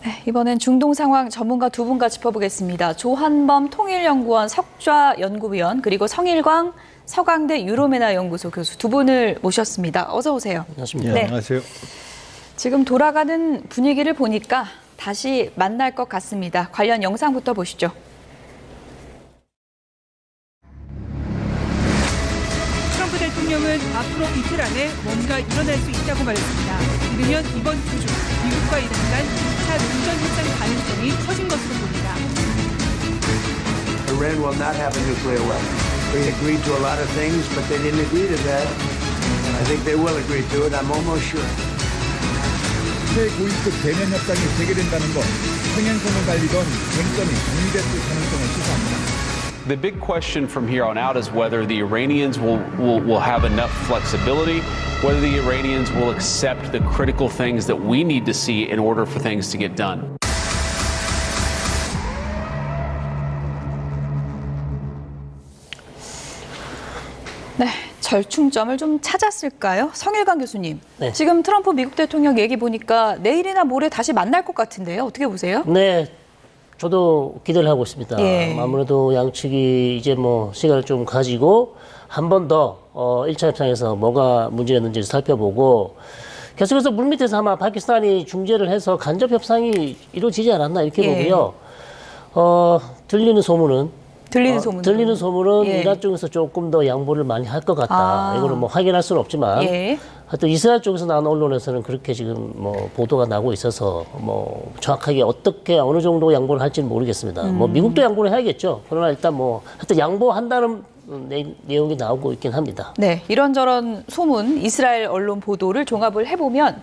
네, 이번엔 중동 상황 전문가 두 분과 짚어보겠습니다. 조한범 통일연구원 석좌연구위원 그리고 성일광 서강대 유로메나 연구소 교수 두 분을 모셨습니다. 어서 오세요. 안녕하십니까. 네. 안녕하세요. 지금 돌아가는 분위기를 보니까 다시 만날 것 같습니다. 관련 영상부터 보시죠. 트럼프 대통령은 앞으로 이틀 안에 뭔가 일어날 수 있다고 말했습니다. 이르면 이번 주 중 미국과 이란 간 2차 전전 협상 가능성이 커진 것으로 보입니다. Iran will not have a nuclear weapon. They agreed to a lot of things, but they didn't agree to that. And I think they will agree to it. I'm almost sure. 최고위급 대면 협상이 재개된다는 건 평양선을 달리던 쟁점이 정리됐을 가능성을 시사합니다. The big question from here on out is whether the Iranians will have enough flexibility, whether the Iranians will accept the critical things that we need to see in order for things to get done. 네, 절충점을 좀 찾았을까요? 성일광 교수님. 네. 지금 트럼프 미국 대통령 얘기 보니까 내일이나 모레 다시 만날 것 같은데요. 어떻게 보세요? 네, 저도 기대를 하고 있습니다. 예. 아무래도 양측이 이제 뭐 시간을 좀 가지고 한 번 더 1차 협상에서 뭐가 문제였는지 살펴보고 계속해서 물밑에서 아마 파키스탄이 중재를 해서 간접 협상이 이루어지지 않았나 이렇게 예. 보고요. 들리는 소문은 들리는 소문은 예. 이란 쪽에서 조금 더 양보를 많이 할 것 같다. 이거는 뭐 확인할 수는 없지만 예. 하여튼 이스라엘 쪽에서 나온 언론에서는 그렇게 지금 뭐 보도가 나고 있어서 뭐 정확하게 어떻게 어느 정도 양보를 할지는 모르겠습니다. 뭐 미국도 양보를 해야겠죠. 그러나 일단 뭐 하여튼 양보한다는 내용이 나오고 있긴 합니다. 네, 이런저런 소문, 이스라엘 언론 보도를 종합을 해보면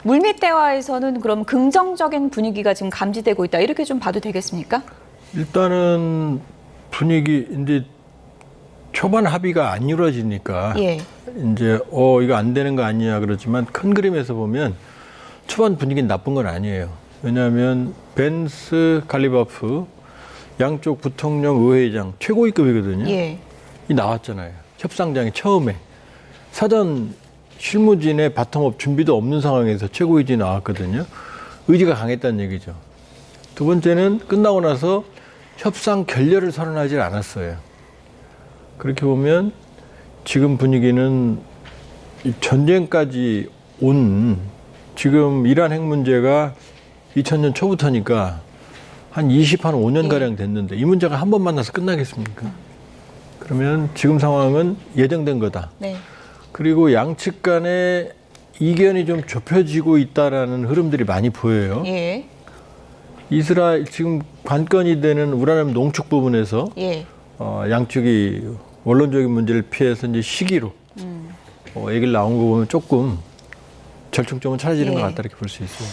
물밑 대화에서는 그럼 긍정적인 분위기가 지금 감지되고 있다. 이렇게 좀 봐도 되겠습니까? 일단은 분위기 이제 초반 합의가 안 이루어지니까 예. 이제 이거 안 되는 거 아니야 그렇지만 큰 그림에서 보면 초반 분위기는 나쁜 건 아니에요. 왜냐하면 벤스 갈리바프 양쪽 부통령 의회장 최고위급이거든요. 예. 이 나왔잖아요. 협상장에 처음에 사전 실무진의 바텀업 준비도 없는 상황에서 최고위진이 나왔거든요. 의지가 강했다는 얘기죠. 두 번째는 끝나고 나서 협상 결렬을 선언하지 않았어요. 그렇게 보면 지금 분위기는 전쟁까지 온 지금 이란 핵 문제가 2000년 초부터니까 한 5년가량 됐는데 이 문제가 한 번 만나서 끝나겠습니까? 그러면 지금 상황은 예정된 거다. 네. 그리고 양측 간의 이견이 좀 좁혀지고 있다라는 흐름들이 많이 보여요. 예. 이스라엘 지금 관건이 되는 우라늄 농축 부분에서 예. 양측이 원론적인 문제를 피해서 이제 시기로 얘기를 나온 거 보면 조금 절충점은 찾아지는 것 같다 이렇게 볼 수 있어요.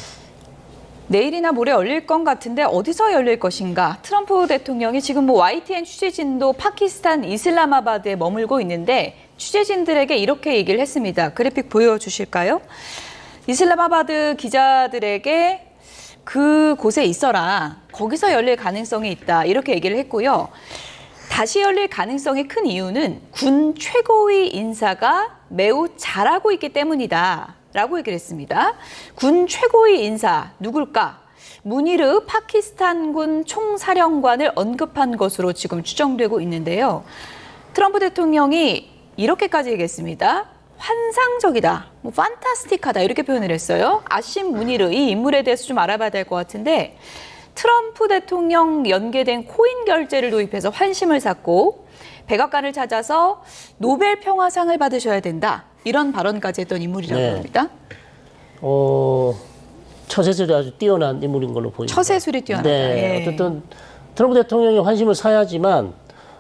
내일이나 모레 열릴 것 같은데 어디서 열릴 것인가? 트럼프 대통령이 지금 뭐 YTN 취재진도 파키스탄 이슬라마바드에 머물고 있는데 취재진들에게 이렇게 얘기를 했습니다. 그래픽 보여주실까요? 이슬라마바드 기자들에게 그곳에 있어라. 거기서 열릴 가능성이 있다. 이렇게 얘기를 했고요. 다시 열릴 가능성이 큰 이유는 군 최고위 인사가 매우 잘하고 있기 때문이다. 라고 얘기를 했습니다. 군 최고위 인사 누굴까? 무니르 파키스탄군 총사령관을 언급한 것으로 지금 추정되고 있는데요. 트럼프 대통령이 이렇게까지 얘기했습니다. 환상적이다, 뭐 판타스틱하다 이렇게 표현을 했어요. 아심 무니르 이 인물에 대해서 좀 알아봐야 될 것 같은데 트럼프 대통령 연계된 코인 결제를 도입해서 환심을 샀고 백악관을 찾아서 노벨 평화상을 받으셔야 된다. 이런 발언까지 했던 인물이라고 합니다. 처세술이 아주 뛰어난 인물인 걸로 보입니다. 처세술이 뛰어나다. 네, 예. 어쨌든 트럼프 대통령이 환심을 사야지만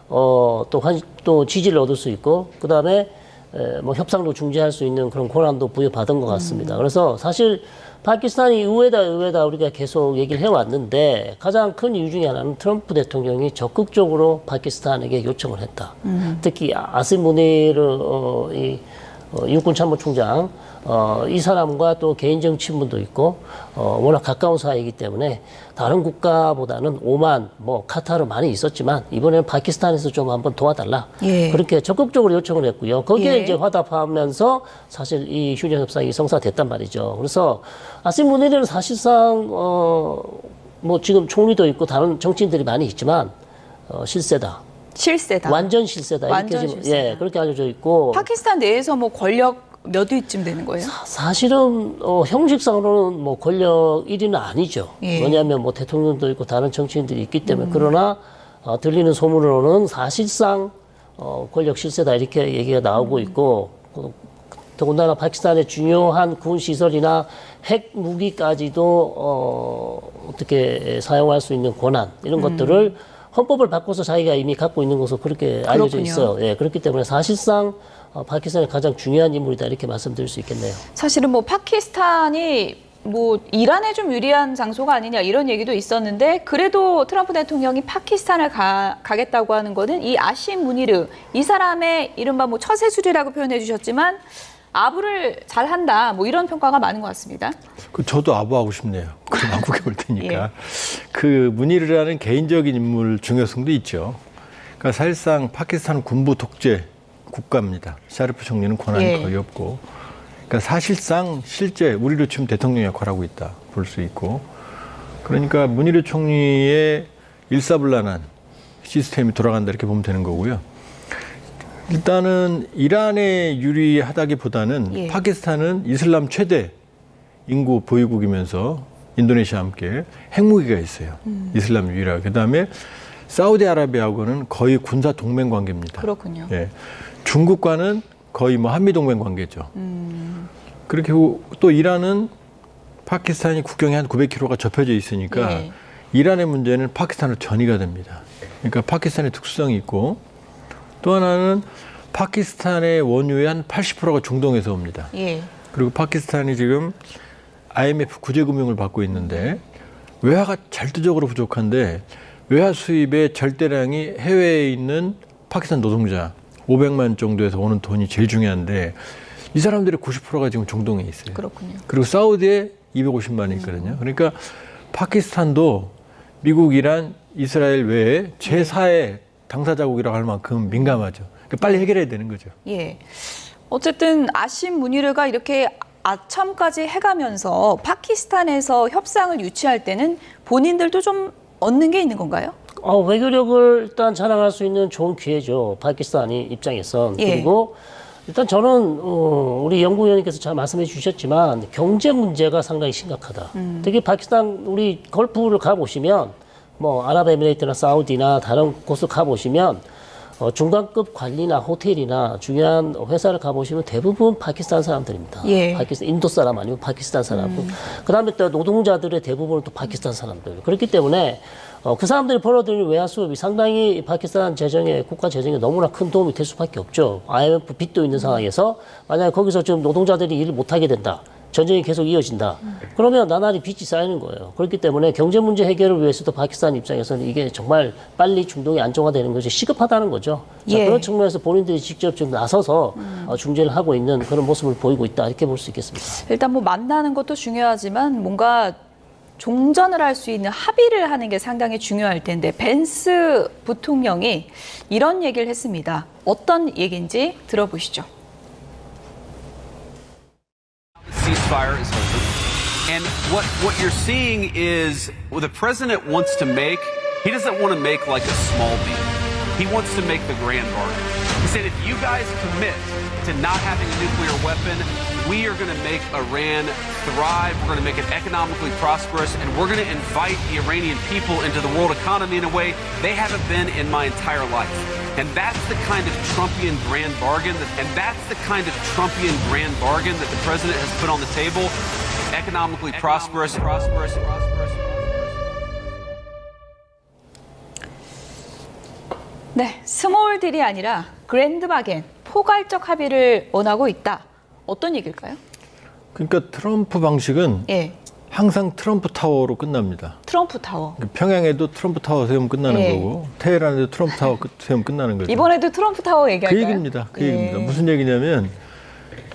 또 지지를 얻을 수 있고 그다음에 뭐 협상도 중재할 수 있는 그런 권한도 부여받은 것 같습니다. 그래서 사실 파키스탄이 의외다 우리가 계속 얘기를 해왔는데 가장 큰 이유 중에 하나는 트럼프 대통령이 적극적으로 파키스탄에게 요청을 했다. 특히 아심 무니르 육군 참모총장 이 사람과 또 개인적 친분도 있고 워낙 가까운 사이이기 때문에 다른 국가보다는 오만, 뭐 카타르 많이 있었지만 이번에는 파키스탄에서 좀 한번 도와달라. 예. 그렇게 적극적으로 요청을 했고요. 거기에 예. 이제 화답하면서 사실 이 휴전 협상이 성사됐단 말이죠. 그래서 아심 문의는 사실상 뭐 지금 총리도 있고 다른 정치인들이 많이 있지만 실세다. 실세다. 완전 실세다. 완전 이렇게 지금, 실세다. 예, 그렇게 알려져 있고. 파키스탄 내에서 뭐 권력 몇 위쯤 되는 거예요? 사실은 형식상으로는 뭐 권력 1위는 아니죠. 예. 왜냐하면 뭐 대통령도 있고 다른 정치인들이 있기 때문에 그러나 들리는 소문으로는 사실상 권력 실세다 이렇게 얘기가 나오고 있고 더군다나 파키스탄의 중요한 군 시설이나 핵 무기까지도 어떻게 사용할 수 있는 권한 이런 것들을 헌법을 바꿔서 자기가 이미 갖고 있는 것으로 그렇게 알려져 그렇군요. 있어요. 예, 그렇기 때문에 사실상 파키스탄의 가장 중요한 인물이다 이렇게 말씀드릴 수 있겠네요. 사실은 뭐 파키스탄이 뭐 이란에 좀 유리한 장소가 아니냐 이런 얘기도 있었는데 그래도 트럼프 대통령이 파키스탄을 가겠다고 하는 거는 이 아심 무니르 이 사람의 이른바 뭐 처세술이라고 표현해 주셨지만 아부를 잘한다 뭐 이런 평가가 많은 것 같습니다. 저도 아부하고 싶네요. 그 남북에 올 테니까. 예. 그 무니르라는 개인적인 인물 중요성도 있죠. 그러니까 사실상 파키스탄 군부 독재 국가입니다. 샤리프 총리는 권한이 예. 거의 없고. 그러니까 사실상 실제 우리로 치면 대통령 역할을 하고 있다 볼 수 있고. 그러니까 무니르 총리의 일사불란한 시스템이 돌아간다 이렇게 보면 되는 거고요. 일단은 이란에 유리하다기보다는 예. 파키스탄은 이슬람 최대 인구 보유국이면서 인도네시아와 함께 핵무기가 있어요. 이슬람 유일하게. 그다음에 사우디아라비아하고는 거의 군사 동맹 관계입니다. 그렇군요. 예. 중국과는 거의 뭐 한미 동맹 관계죠. 그렇게 또 이란은 파키스탄이 국경에 한 900km가 접혀져 있으니까 예. 이란의 문제는 파키스탄으로 전이가 됩니다. 그러니까 파키스탄의 특수성이 있고 또 하나는 파키스탄의 원유의 한 80%가 중동에서 옵니다. 예. 그리고 파키스탄이 지금 IMF 구제금융을 받고 있는데 외화가 절대적으로 부족한데 외화 수입의 절대량이 해외에 있는 파키스탄 노동자 500만 정도에서 오는 돈이 제일 중요한데 이 사람들의 90%가 지금 중동에 있어요. 그렇군요. 그리고 사우디에 250만이 있거든요. 그러니까 파키스탄도 미국, 이란, 이스라엘 외에 제4의 당사자국이라고 할 만큼 민감하죠. 그러니까 빨리 해결해야 되는 거죠. 예. 어쨌든 아심 무니르가 이렇게 아첨까지 해가면서 파키스탄에서 협상을 유치할 때는 본인들도 좀 얻는 게 있는 건가요? 외교력을 일단 자랑할 수 있는 좋은 기회죠. 파키스탄이 입장에선. 예. 그리고 일단 저는 우리 연구위원님께서 잘 말씀해 주셨지만 경제 문제가 상당히 심각하다. 특히 파키스탄 우리 걸프를 가보시면 뭐 아랍에미레이트나 사우디나 다른 곳을 가보시면 중간급 관리나 호텔이나 중요한 회사를 가보시면 대부분 파키스탄 사람들입니다. 예. 파키스탄, 인도 사람 아니면 파키스탄 사람. 그다음에 또 노동자들의 대부분은 또 파키스탄 사람들. 그렇기 때문에 그 사람들이 벌어들이는 외화 수입이 상당히 파키스탄 재정에 국가 재정에 너무나 큰 도움이 될 수밖에 없죠. IMF 빚도 있는 상황에서 만약에 거기서 지금 노동자들이 일을 못하게 된다. 전쟁이 계속 이어진다. 그러면 나날이 빚이 쌓이는 거예요. 그렇기 때문에 경제 문제 해결을 위해서도 파키스탄 입장에서는 이게 정말 빨리 중동이 안정화되는 것이 시급하다는 거죠. 자, 예. 그런 측면에서 본인들이 직접 좀 나서서 중재를 하고 있는 그런 모습을 보이고 있다. 이렇게 볼 수 있겠습니다. 일단 뭐 만나는 것도 중요하지만 뭔가 종전을 할 수 있는 합의를 하는 게 상당히 중요할 텐데 벤스 부통령이 이런 얘기를 했습니다. 어떤 얘기인지 들어보시죠. Ceasefire is over. And what you're seeing is what the president wants to make, he doesn't want to make like a small deal. He wants to make the grand bargain. He said, if you guys commit to not having a nuclear weapon, we are going to make Iran thrive. We're going to make it economically prosperous, and we're going to invite the Iranian people into the world economy in a way they haven't been in my entire life. And that's the kind of Trumpian grand bargain that the president has put on the table. Economically prosperous. 네, 스몰 딜이 아니라 그랜드 바겐, 포괄적 합의를 원하고 있다. 어떤 얘기일까요? 그러니까 트럼프 방식은 예, 항상 트럼프 타워로 끝납니다. 트럼프 타워. 평양에도 트럼프 타워 세우면 끝나는 예. 거고 테헤란에도 트럼프 타워 세우면 끝나는 거죠. 이번에도 트럼프 타워 그 얘기할까요? 얘기입니다. 그 예. 얘기입니다. 무슨 얘기냐면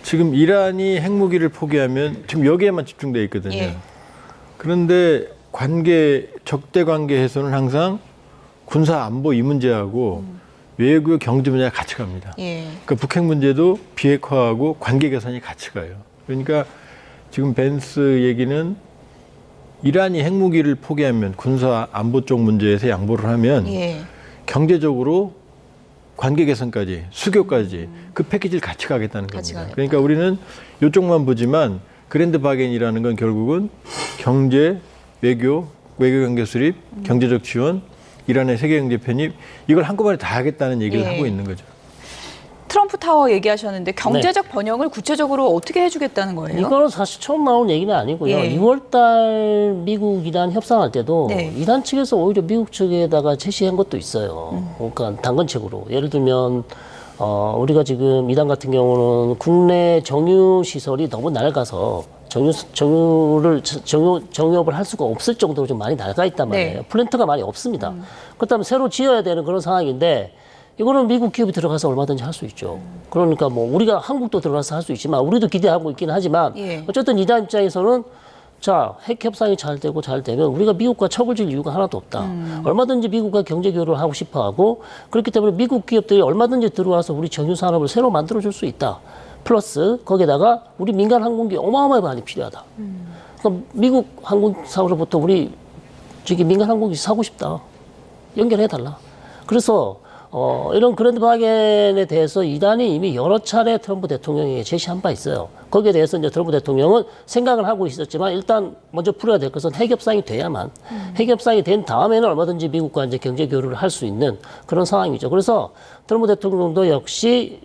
지금 이란이 핵무기를 포기하면 지금 여기에만 집중돼 있거든요. 예. 그런데 적대 관계 해소는 항상 군사 안보 이 문제하고 외교 경제 문제가 같이 갑니다. 예. 그러니까 북핵 문제도 비핵화하고 관계 개선이 같이 가요. 그러니까 지금 벤스 얘기는 이란이 핵무기를 포기하면 군사 안보 쪽 문제에서 양보를 하면 예. 경제적으로 관계 개선까지 수교까지 그 패키지를 같이 가겠다는 같이 겁니다. 가겠다. 그러니까 우리는 이쪽만 보지만 그랜드 바겐이라는 건 결국은 경제, 외교 관계 수립, 경제적 지원, 이란의 세계 경제 편입 이걸 한꺼번에 다 하겠다는 얘기를 예. 하고 있는 거죠. 트럼프 타워 얘기하셨는데 경제적 번영을 구체적으로 어떻게 해주겠다는 거예요? 이거는 사실 처음 나온 얘기는 아니고요. 예. 2월달 미국 이란 협상할 때도 네. 이란 측에서 오히려 미국 측에다가 제시한 것도 있어요. 그러니까 당근책으로 예를 들면 우리가 지금 이란 같은 경우는 국내 정유 시설이 너무 낡아서 정유업을 할 수가 없을 정도로 좀 많이 낡아 있단 말이에요. 네. 플랜트가 많이 없습니다. 그렇다면 새로 지어야 되는 그런 상황인데 이거는 미국 기업이 들어가서 얼마든지 할 수 있죠. 그러니까 뭐 우리가 한국도 들어가서 할 수 있지만 우리도 기대하고 있긴 하지만 예. 어쨌든 이란 입장에서는 자, 핵 협상이 잘 되면 우리가 미국과 척을 질 이유가 하나도 없다. 얼마든지 미국과 경제 교류를 하고 싶어 하고 그렇기 때문에 미국 기업들이 얼마든지 들어와서 우리 정유 산업을 새로 만들어 줄 수 있다. 플러스 거기에다가 우리 민간 항공기 어마어마하게 많이 필요하다. 그러니까 미국 항공사로부터 우리 저기 민간 항공기 사고 싶다. 연결해 달라. 그래서 이런 그랜드 바겐에 대해서 이란이 이미 여러 차례 트럼프 대통령에게 제시한 바 있어요. 거기에 대해서 이제 트럼프 대통령은 생각을 하고 있었지만 일단 먼저 풀어야 될 것은 핵협상이 돼야만 핵협상이 된 다음에는 얼마든지 미국과 이제 경제 교류를 할 수 있는 그런 상황이죠. 그래서 트럼프 대통령도 역시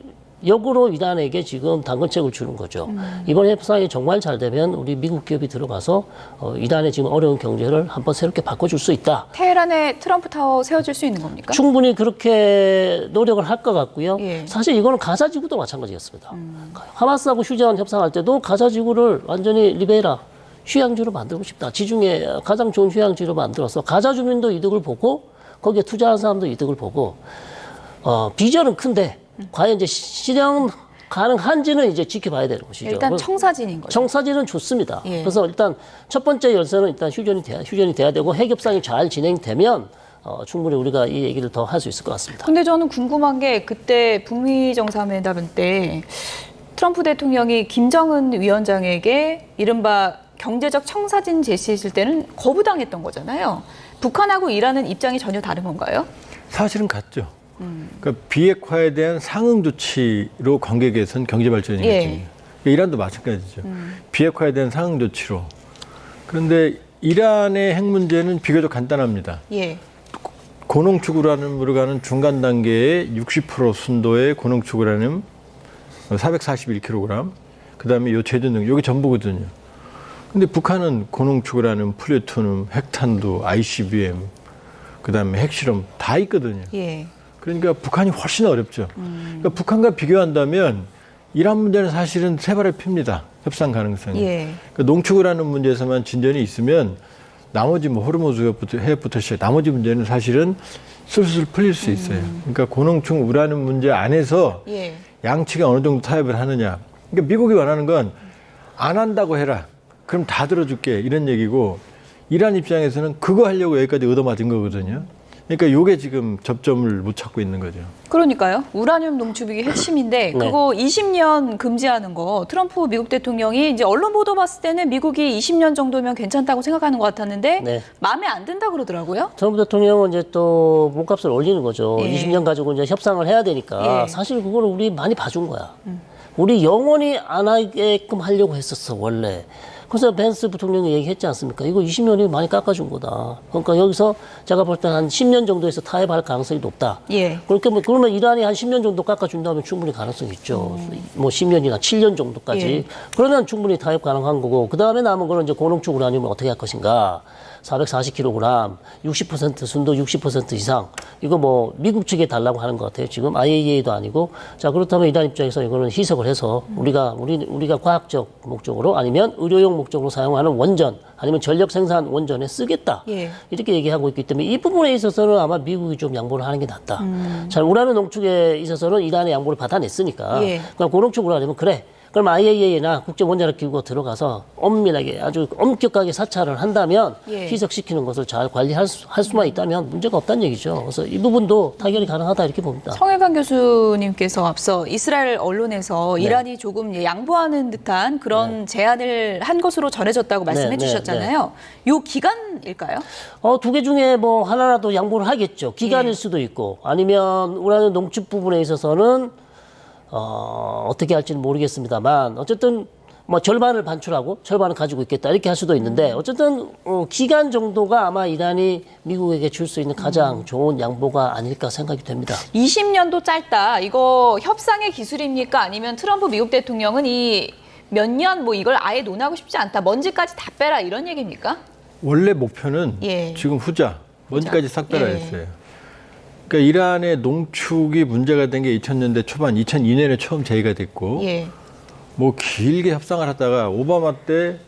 역으로 이란에게 지금 당근책을 주는 거죠. 이번 협상이 정말 잘 되면 우리 미국 기업이 들어가서 이란의 지금 어려운 경제를 한번 새롭게 바꿔줄 수 있다. 테헤란에 트럼프 타워 세워질 수 있는 겁니까? 충분히 그렇게 노력을 할 것 같고요. 예. 사실 이거는 가자 지구도 마찬가지였습니다. 하마스하고 휴전 협상할 때도 가자 지구를 완전히 리베라 휴양지로 만들고 싶다. 지중해 가장 좋은 휴양지로 만들어서 가자 주민도 이득을 보고 거기에 투자한 사람도 이득을 보고 비전은 큰데 과연 이제 실현 가능한지는 이제 지켜봐야 되는 것이죠. 일단 청사진인 거죠. 청사진은 좋습니다. 예. 그래서 일단 첫 번째 열쇠는 일단 휴전이 돼야 되고 핵협상이 잘 진행되면 충분히 우리가 이 얘기를 더 할 수 있을 것 같습니다. 근데 저는 궁금한 게 그때 북미 정상회담 때 트럼프 대통령이 김정은 위원장에게 이른바 경제적 청사진 제시했을 때는 거부당했던 거잖아요. 북한하고 이란은 입장이 전혀 다른 건가요? 사실은 같죠. 그러니까 비핵화에 대한 상응 조치로 관계 개선, 경제 발전이겠죠. 예. 이란도 마찬가지죠. 비핵화에 대한 상응 조치로. 그런데 이란의 핵 문제는 비교적 간단합니다. 예. 고농축으로 가는 중간 단계의 60% 순도의 고농축으라늄 441kg, 그 다음에 요체전 등 여기 전부거든요. 근데 북한은 고농축으라늄, 플루토늄, 핵탄두, ICBM, 그 다음에 핵실험 다 있거든요. 예. 그러니까 북한이 훨씬 어렵죠. 그러니까 북한과 비교한다면 이란 문제는 사실은 세 발을 핍니다. 협상 가능성이. 예. 그러니까 농축을 하는 문제에서만 진전이 있으면 나머지 뭐 호르무즈 해협부터 시작 나머지 문제는 사실은 술술 풀릴 수 있어요. 그러니까 고농축 우라늄 문제 안에서 예. 양측이 어느 정도 타협을 하느냐. 그러니까 미국이 원하는 건 안 한다고 해라. 그럼 다 들어줄게. 이런 얘기고 이란 입장에서는 그거 하려고 여기까지 얻어맞은 거거든요. 그러니까 요게 지금 접점을 못 찾고 있는 거죠. 그러니까요. 우라늄 농축이 핵심인데 그거 20년 금지하는 거 트럼프 미국 대통령이 이제 언론 보도 봤을 때는 미국이 20년 정도면 괜찮다고 생각하는 것 같았는데 네. 마음에 안 든다 그러더라고요. 트럼프 대통령은 이제 또 몸값을 올리는 거죠. 예. 20년 가지고 이제 협상을 해야 되니까 예. 사실 그거를 우리 많이 봐준 거야. 우리 영원히 안 하게끔 하려고 했었어 원래. 그래서 벤스 부통령이 얘기했지 않습니까? 이거 20년이 많이 깎아준 거다. 그러니까 여기서 제가 볼 때 한 10년 정도에서 타협할 가능성이 높다. 예. 그렇게 뭐 그러면 이란이 한 10년 정도 깎아준다면 충분히 가능성이 있죠. 뭐 10년이나 7년 정도까지. 예. 그러면 충분히 타협 가능한 거고 그 다음에 남은 거는 이제 고농축 우라늄을 어떻게 할 것인가. 440kg, 60% 순도 60% 이상. 이거 뭐 미국 측에 달라고 하는 것 같아요. 지금 IAEA도 아니고. 자 그렇다면 이란 입장에서 이거는 희석을 해서 우리가 과학적 목적으로 아니면 의료용 목적으로 사용하는 원전 아니면 전력 생산 원전에 쓰겠다. 예. 이렇게 얘기하고 있기 때문에 이 부분에 있어서는 아마 미국이 좀 양보를 하는 게 낫다. 자 우라늄 농축에 있어서는 이란의 양보를 받아냈으니까. 예. 그러니까 고농축 우라늄은 그래. 그럼 IAEA나 국제원자력기구가 들어가서 엄밀하게 아주 엄격하게 사찰을 한다면 예. 희석시키는 것을 잘 관리할 수만 있다면 문제가 없다는 얘기죠. 그래서 이 부분도 타결이 가능하다 이렇게 봅니다. 성일관 교수님께서 앞서 이스라엘 언론에서 네. 이란이 조금 양보하는 듯한 그런 제안을 한 것으로 전해졌다고 말씀해 네, 주셨잖아요. 요 기간일까요? 두 개 중에 뭐 하나라도 양보를 하겠죠. 기간일 예. 수도 있고 아니면 우라늄 농축 부분에 있어서는 어떻게 할지는 모르겠습니다만 어쨌든 뭐 절반을 반출하고 절반을 가지고 있겠다 이렇게 할 수도 있는데 어쨌든 기간 정도가 아마 이란이 미국에게 줄 수 있는 가장 좋은 양보가 아닐까 생각이 됩니다. 20년도 짧다. 이거 협상의 기술입니까? 아니면 트럼프 미국 대통령은 이 몇 년 뭐 이걸 아예 논하고 싶지 않다. 먼지까지 다 빼라 이런 얘기입니까? 원래 목표는 예. 지금 후자, 먼지까지 싹 빼라 예. 했어요. 그러니까 이란의 농축이 문제가 된 게 2000년대 초반, 2002년에 처음 제의가 됐고 예. 뭐 길게 협상을 하다가 오바마 때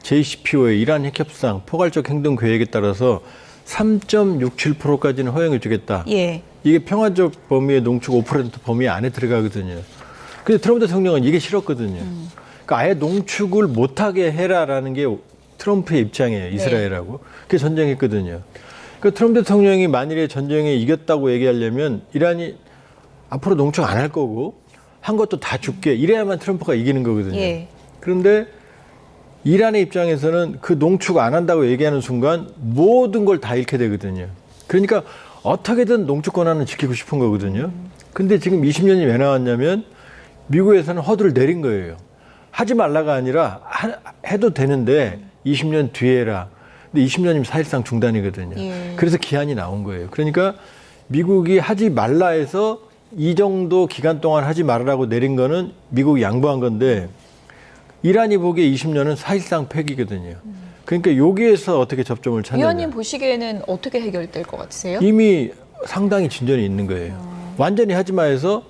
JCPOA 이란 핵협상 포괄적 행동 계획에 따라서 3.67%까지는 허용해 주겠다. 예. 이게 평화적 범위의 농축 5% 범위 안에 들어가거든요. 근데 트럼프 대통령은 이게 싫었거든요. 그러니까 아예 농축을 못하게 해라라는 게 트럼프의 입장이에요. 이스라엘하고. 그게 전쟁했거든요. 그러니까 트럼프 대통령이 만일에 전쟁에 이겼다고 얘기하려면 이란이 앞으로 농축 안 할 거고 한 것도 다 줄게. 이래야만 트럼프가 이기는 거거든요. 예. 그런데 이란의 입장에서는 그 농축 안 한다고 얘기하는 순간 모든 걸 다 잃게 되거든요. 그러니까 어떻게든 농축 권한은 지키고 싶은 거거든요. 근데 지금 20년이 왜 나왔냐면 미국에서는 허들을 내린 거예요. 하지 말라가 아니라 해도 되는데 20년 뒤에 해라. 근데 20년이면 사실상 중단이거든요. 예. 그래서 기한이 나온 거예요. 그러니까 미국이 하지 말라 해서 이 정도 기간 동안 하지 말라고 내린 거는 미국이 양보한 건데 이란이 보기에 20년은 사실상 폐기거든요. 그러니까 여기에서 어떻게 접점을 찾느냐. 위원님 보시기에는 어떻게 해결될 것 같으세요? 이미 상당히 진전이 있는 거예요. 완전히 하지 마 해서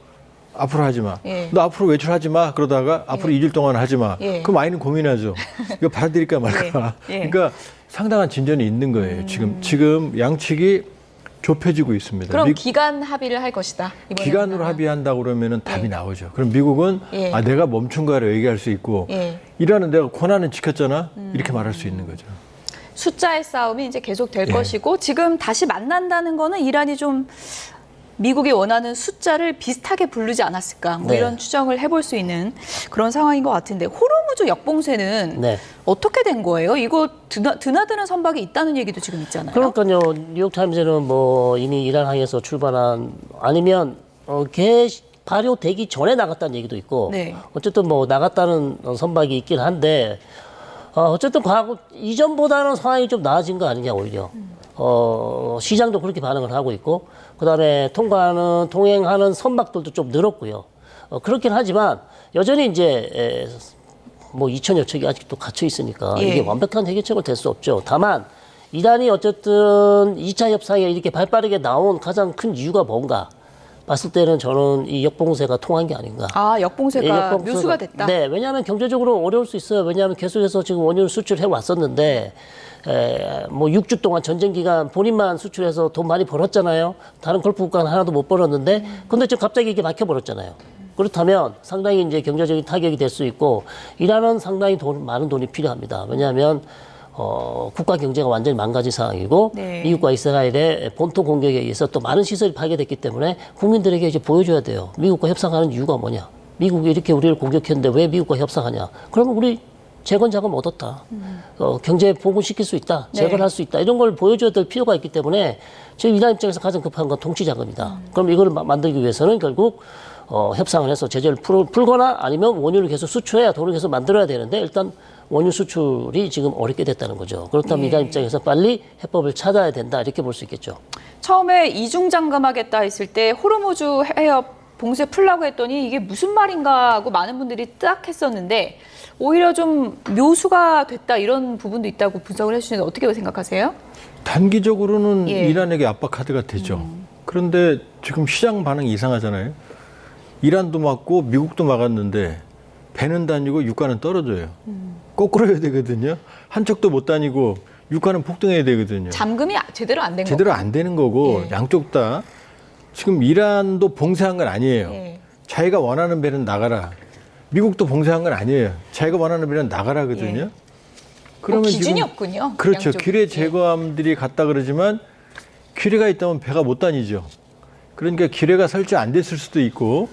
앞으로 하지 마. 예. 너 앞으로 외출하지 마. 그러다가 앞으로 2주 동안 하지 마. 예. 그럼 아이는 고민하죠. 이거 받아들일까 말까. 예. 예. 그러니까 상당한 진전이 있는 거예요. 지금 양측이 좁혀지고 있습니다. 그럼 기간 합의를 할 것이다. 이번에 기간으로 하나. 합의한다고 그러면은 답이 나오죠. 그럼 미국은 예. 내가 멈춘 거야라고 얘기할 수 있고 예. 이란은 내가 권한은 지켰잖아. 이렇게 말할 수 있는 거죠. 숫자의 싸움이 이제 계속 될 예. 것이고 지금 다시 만난다는 거는 이란이 좀 미국이 원하는 숫자를 비슷하게 부르지 않았을까 뭐 네. 이런 추정을 해볼 수 있는 그런 상황인 것 같은데 호르무즈 역봉쇄는 네. 어떻게 된 거예요? 이거 드나드는 선박이 있다는 얘기도 지금 있잖아요. 그러니까요. 뉴욕타임즈는 뭐 이미 이란항에서 출발한 아니면 발효되기 전에 나갔다는 얘기도 있고 네. 어쨌든 뭐 나갔다는 선박이 있긴 한데 어쨌든 과거 이전보다는 상황이 좀 나아진 거 아니냐 오히려 시장도 그렇게 반응을 하고 있고 그다음에 통행하는 선박들도 좀 늘었고요. 그렇긴 하지만 여전히 이제 뭐 2천여 척이 아직도 갇혀 있으니까 예. 이게 완벽한 해결책은 될 수 없죠. 다만 이란이 어쨌든 2차 협상에 이렇게 발빠르게 나온 가장 큰 이유가 뭔가 봤을 때는 저는 이 역봉쇄가 통한 게 아닌가. 역봉쇄가 묘수가 됐다. 네, 왜냐하면 경제적으로 어려울 수 있어요. 왜냐하면 계속해서 지금 원유를 수출해 왔었는데 뭐 6주 동안 전쟁 기간 본인만 수출해서 돈 많이 벌었잖아요. 다른 걸프 국가는 하나도 못 벌었는데 근데 지금 갑자기 이게 막혀버렸잖아요. 그렇다면 상당히 이제 경제적인 타격이 될 수 있고 이란은 상당히 많은 돈이 필요합니다. 왜냐하면 국가 경제가 완전히 망가진 상황이고 네. 미국과 이스라엘의 본토 공격에 의해서 또 많은 시설이 파괴됐기 때문에 국민들에게 이제 보여줘야 돼요. 미국과 협상하는 이유가 뭐냐? 미국이 이렇게 우리를 공격했는데 왜 미국과 협상하냐? 그러면 우리 재건 자금 얻었다. 경제 복원시킬 수 있다. 재건할 수 있다. 이런 걸 보여줘야 될 필요가 있기 때문에 지금 이란 입장에서 가장 급한 건 통치 자금이다. 그럼 이걸 만들기 위해서는 결국 협상을 해서 제재를 풀거나 아니면 원유를 계속 수출해야 돈을 계속 만들어야 되는데 일단 원유 수출이 지금 어렵게 됐다는 거죠. 그렇다면 이란 입장에서 빨리 해법을 찾아야 된다 이렇게 볼 수 있겠죠. 처음에 이중 잠금하겠다 했을 때 호르무즈 해협 봉쇄 풀라고 했더니 이게 무슨 말인가 하고 많은 분들이 딱 했었는데 오히려 좀 묘수가 됐다 이런 부분도 있다고 분석을 해주시는데 어떻게 생각하세요? 단기적으로는 예. 이란에게 압박 카드가 되죠. 그런데 지금 시장 반응이 이상하잖아요. 이란도 막고 미국도 막았는데 배는 다니고 유가는 떨어져요. 거꾸로 해야 되거든요. 한쪽도 못 다니고 유가는 폭등해야 되거든요. 잠금이 제대로 안 된 거고. 제대로 안 되는 거고 예. 양쪽 다 지금 이란도 봉쇄한 건 아니에요. 예. 자기가 원하는 배는 나가라. 미국도 봉쇄한 건 아니에요. 자기가 원하는 배는 나가라거든요. 예. 그러면 기준이 지금 없군요. 그렇죠. 양쪽이. 규례 제거함들이 갔다 그러지만 규례가 있다면 배가 못 다니죠. 그러니까 규례가 설치 안 됐을 수도 있고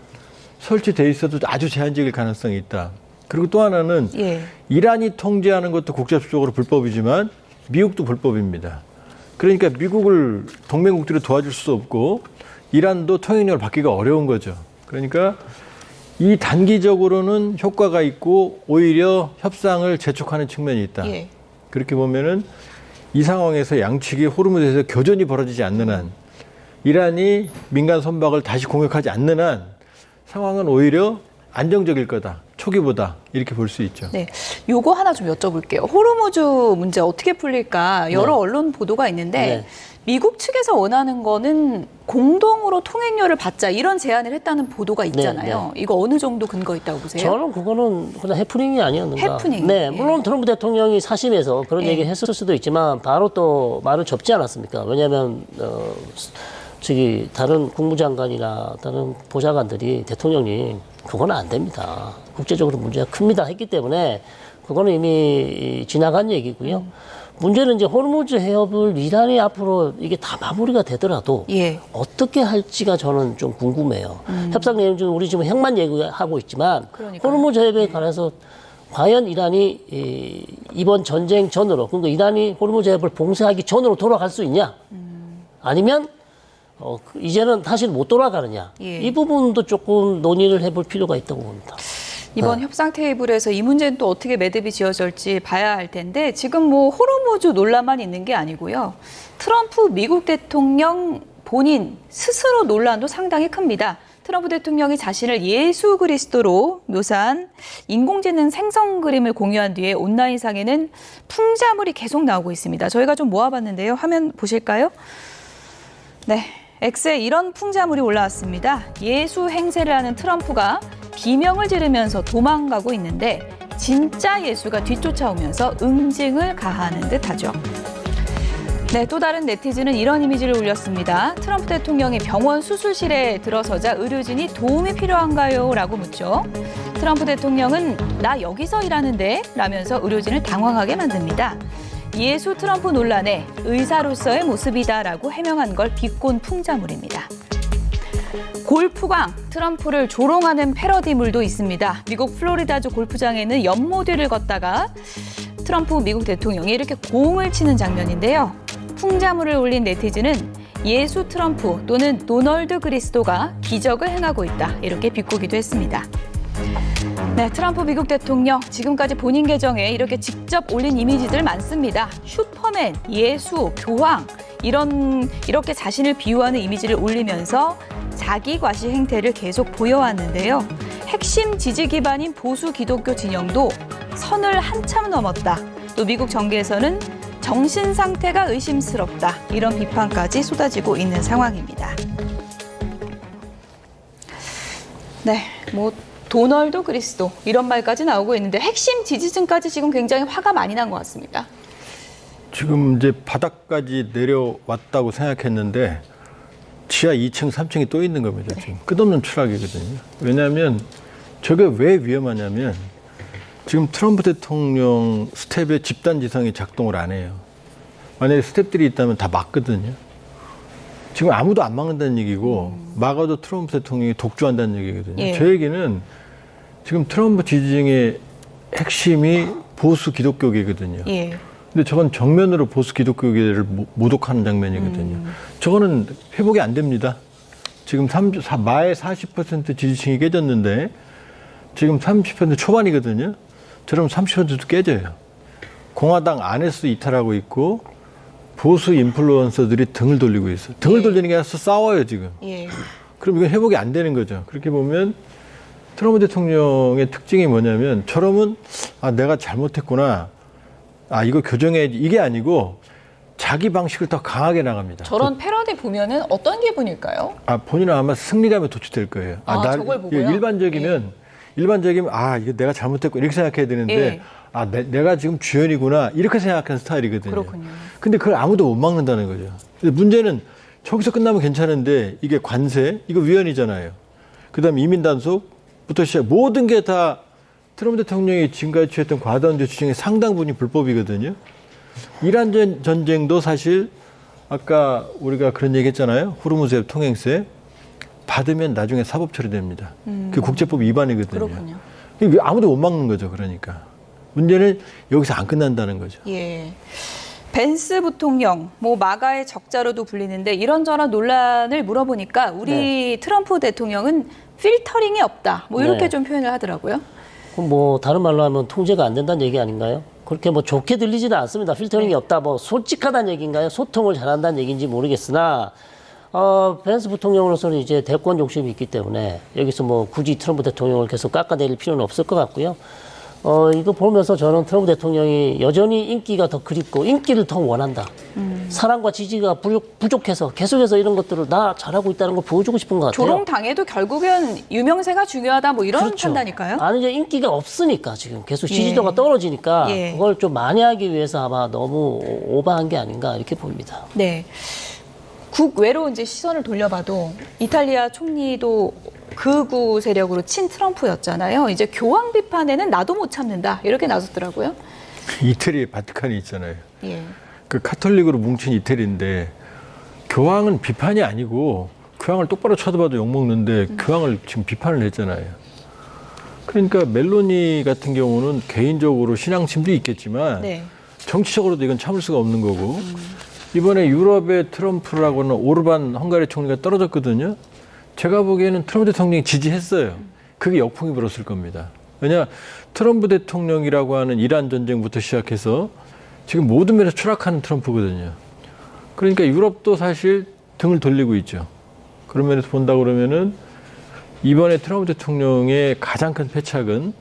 설치돼 있어도 아주 제한적일 가능성이 있다. 그리고 또 하나는 예. 이란이 통제하는 것도 국제법적으로 불법이지만 미국도 불법입니다. 그러니까 미국을 동맹국들이 도와줄 수 없고 이란도 통행력을 받기가 어려운 거죠. 그러니까 이 단기적으로는 효과가 있고 오히려 협상을 재촉하는 측면이 있다. 예. 그렇게 보면은 이 상황에서 양측이 호르무즈에서 교전이 벌어지지 않는 한 이란이 민간 선박을 다시 공격하지 않는 한 상황은 오히려 안정적일 거다. 초기보다 이렇게 볼 수 있죠. 네, 요거 하나 좀 여쭤볼게요. 호르무즈 문제 어떻게 풀릴까 여러 네. 언론 보도가 있는데 네. 미국 측에서 원하는 거는 공동으로 통행료를 받자 이런 제안을 했다는 보도가 있잖아요. 이거 어느 정도 근거 있다고 보세요? 저는 그거는 그냥 해프닝이 아니었는가. 해프닝. 네, 예. 물론 트럼프 대통령이 사심에서 그런 예. 얘기를 했을 수도 있지만 바로 또 말을 접지 않았습니까? 왜냐하면 저기 다른 국무장관이나 다른 보좌관들이 대통령님 그거는 안 됩니다. 국제적으로 문제가 큽니다 했기 때문에 그거는 이미 지나간 얘기고요. 문제는 이제 호르무즈 해협을 이란이 앞으로 이게 다 마무리가 되더라도 예. 어떻게 할지가 저는 좀 궁금해요. 협상 내용 중 우리 지금 핵만 얘기하고 있지만 그러니까요. 호르무즈 해협에 관해서 과연 이란이 이번 전쟁 전으로 그러니까 이란이 호르무즈 해협을 봉쇄하기 전으로 돌아갈 수 있냐? 아니면 이제는 사실 못 돌아가느냐? 예. 이 부분도 조금 논의를 해볼 필요가 있다고 봅니다. 이번 협상 테이블에서 이 문제는 또 어떻게 매듭이 지어질지 봐야 할 텐데 지금 뭐 호르무즈 논란만 있는 게 아니고요. 트럼프 미국 대통령 본인 스스로 논란도 상당히 큽니다. 트럼프 대통령이 자신을 예수 그리스도로 묘사한 인공지능 생성 그림을 공유한 뒤에 온라인상에는 풍자물이 계속 나오고 있습니다. 저희가 좀 모아봤는데요. 화면 보실까요? 네, X에 이런 풍자물이 올라왔습니다. 예수 행세를 하는 트럼프가 비명을 지르면서 도망가고 있는데 진짜 예수가 뒤쫓아오면서 응징을 가하는 듯하죠. 네, 또 다른 네티즌은 이런 이미지를 올렸습니다. 트럼프 대통령이 병원 수술실에 들어서자 의료진이 도움이 필요한가요? 라고 묻죠. 트럼프 대통령은 나 여기서 일하는데? 라면서 의료진을 당황하게 만듭니다. 예수 트럼프 논란에 의사로서의 모습이다라고 해명한 걸 비꼰 풍자물입니다. 골프광, 트럼프를 조롱하는 패러디물도 있습니다. 미국 플로리다주 골프장에는 연못 위를 걷다가 트럼프 미국 대통령이 이렇게 공을 치는 장면인데요. 풍자물을 올린 네티즌은 예수 트럼프 또는 도널드 그리스도가 기적을 행하고 있다. 이렇게 비꼬기도 했습니다. 네, 트럼프 미국 대통령 지금까지 본인 계정에 이렇게 직접 올린 이미지들 많습니다. 슈퍼맨, 예수, 교황 이렇게 자신을 비유하는 이미지를 올리면서 자기 과시 행태를 계속 보여왔는데요. 핵심 지지 기반인 보수 기독교 진영도 선을 한참 넘었다. 또 미국 정계에서는 정신 상태가 의심스럽다. 이런 비판까지 쏟아지고 있는 상황입니다. 네, 뭐 도널드 그리스도 이런 말까지 나오고 있는데 핵심 지지층까지 지금 굉장히 화가 많이 난 것 같습니다. 지금 이제 바닥까지 내려왔다고 생각했는데 지하 2층, 3층이 또 있는 겁니다. 지금 끝없는 추락이거든요. 왜냐하면 저게 왜 위험하냐면 지금 트럼프 대통령 스텝의 집단 지성이 작동을 안 해요. 만약에 스텝들이 있다면 다 막거든요. 지금 아무도 안 막는다는 얘기고 막아도 트럼프 대통령이 독주한다는 얘기거든요. 예. 제 얘기는 지금 트럼프 지지층의 핵심이 보수 기독교계거든요. 예. 근데 저건 정면으로 보수 기독교계를 모독하는 장면이거든요. 저거는 회복이 안 됩니다. 지금 마의 40% 지지층이 깨졌는데 지금 30% 초반이거든요. 저러면 30%도 깨져요. 공화당 안에서 이탈하고 있고 보수 인플루언서들이 등을 돌리고 있어요. 등을 돌리는 게 아니라 싸워요, 지금. 예. 그럼 이건 회복이 안 되는 거죠. 그렇게 보면 트럼프 대통령의 특징이 뭐냐면 저러면 내가 잘못했구나. 이거 교정해야지. 이게 아니고 자기 방식을 더 강하게 나갑니다. 저런 패러디 보면은 어떤 기분일까요? 본인은 아마 승리감에 도취될 거예요. 저걸 보고요? 일반적이면 이거 내가 잘못했고 이렇게 생각해야 되는데 예. 내가 지금 주연이구나 이렇게 생각하는 스타일이거든요. 그렇군요. 근데 그걸 아무도 못 막는다는 거죠. 근데 문제는 저기서 끝나면 괜찮은데 이게 관세, 이거 위헌이잖아요. 그다음에 이민 단속부터 시작 모든 게 다 트럼프 대통령이 지금까지 취했던 과도한 조치 중에 상당 부분이 불법이거든요. 이란 전쟁도 사실 아까 우리가 그런 얘기 했잖아요. 호르무즈 통행세 받으면 나중에 사법 처리됩니다. 그게 국제법 위반이거든요. 그렇군요. 아무도 못 막는 거죠. 그러니까. 문제는 여기서 안 끝난다는 거죠. 예. 벤스 부통령, 뭐 마가의 적자로도 불리는데 이런저런 논란을 물어보니까 우리 트럼프 대통령은 필터링이 없다. 뭐 이렇게 네. 좀 표현을 하더라고요. 그럼 뭐 다른 말로 하면 통제가 안 된다는 얘기 아닌가요? 그렇게 뭐 좋게 들리지는 않습니다. 필터링이 없다, 뭐 솔직하다는 얘기인가요? 소통을 잘한다는 얘기인지 모르겠으나 벤스 부통령으로서는 이제 대권 욕심이 있기 때문에 여기서 뭐 굳이 트럼프 대통령을 계속 깎아내릴 필요는 없을 것 같고요. 이거 보면서 저는 트럼프 대통령이 여전히 인기가 더 그립고 인기를 더 원한다. 사랑과 지지가 부족해서 계속해서 이런 것들을 나 잘하고 있다는 걸 보여주고 싶은 것 같아요. 조롱당해도 결국은 유명세가 중요하다 뭐 이런 그렇죠. 판단일까요? 아니 이제 인기가 없으니까 지금 계속 지지도가 떨어지니까 예. 그걸 좀 만회하기 위해서 아마 너무 오버한 게 아닌가 이렇게 봅니다. 네. 국외로 이제 시선을 돌려봐도 이탈리아 총리도 극우 세력으로 친 트럼프였잖아요. 이제 교황 비판에는 나도 못 참는다 이렇게 나섰더라고요. 이태리에 바티칸이 있잖아요. 예. 그 카톨릭으로 뭉친 이태리인데 교황은 비판이 아니고 교황을 똑바로 쳐다봐도 욕먹는데 교황을 지금 비판을 했잖아요. 그러니까 멜로니 같은 경우는 개인적으로 신앙심도 있겠지만 네. 정치적으로도 이건 참을 수가 없는 거고 이번에 유럽의 트럼프라고는 오르반 헝가리 총리가 떨어졌거든요. 제가 보기에는 트럼프 대통령이 지지했어요. 그게 역풍이 불었을 겁니다. 왜냐 트럼프 대통령이라고 하는 이란 전쟁부터 시작해서 지금 모든 면에서 추락하는 트럼프거든요. 그러니까 유럽도 사실 등을 돌리고 있죠. 그런 면에서 본다 그러면은 이번에 트럼프 대통령의 가장 큰 패착은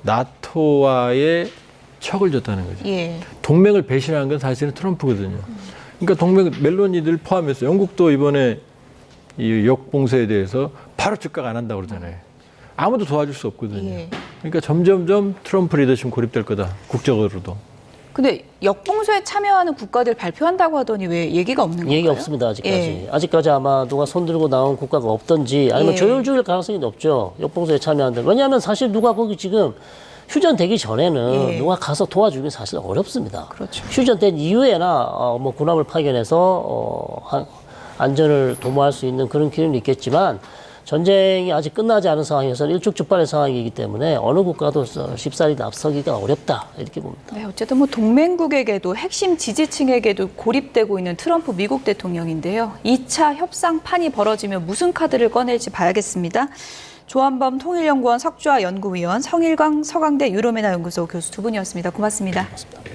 나토와의 척을 줬다는 거죠. 예. 동맹을 배신한 건 사실은 트럼프거든요. 그러니까 동맹 멜로니들 포함해서 영국도 이번에 이 역봉쇄에 대해서 바로 즉각 안 한다고 그러잖아요. 아무도 도와줄 수 없거든요. 예. 그러니까 점점점 트럼프 리더십 고립될 거다. 국적으로도. 근데 역봉쇄에 참여하는 국가들 발표한다고 하더니 왜 얘기가 없는 건가요? 얘기 없습니다 아직까지. 예. 아직까지 아마 누가 손들고 나온 국가가 없던지 아니면 예. 조율 중일 가능성이 높죠. 역봉쇄에 참여한다. 왜냐하면 사실 누가 거기 지금 휴전되기 전에는 예. 누가 가서 도와주기 사실 어렵습니다. 그렇죠. 휴전된 이후에나 뭐 군함을 파견해서 안전을 도모할 수 있는 그런 기회는 있겠지만 전쟁이 아직 끝나지 않은 상황에서는 일촉즉발의 상황이기 때문에 어느 국가도 쉽사리 납서기가 어렵다 이렇게 봅니다. 네, 어쨌든 뭐 동맹국에게도 핵심 지지층에게도 고립되고 있는 트럼프 미국 대통령인데요. 2차 협상판이 벌어지면 무슨 카드를 꺼낼지 봐야겠습니다. 조한범 통일연구원 석좌 연구위원, 성일광 서강대 유로메나 연구소 교수 두 분이었습니다. 고맙습니다. 고맙습니다.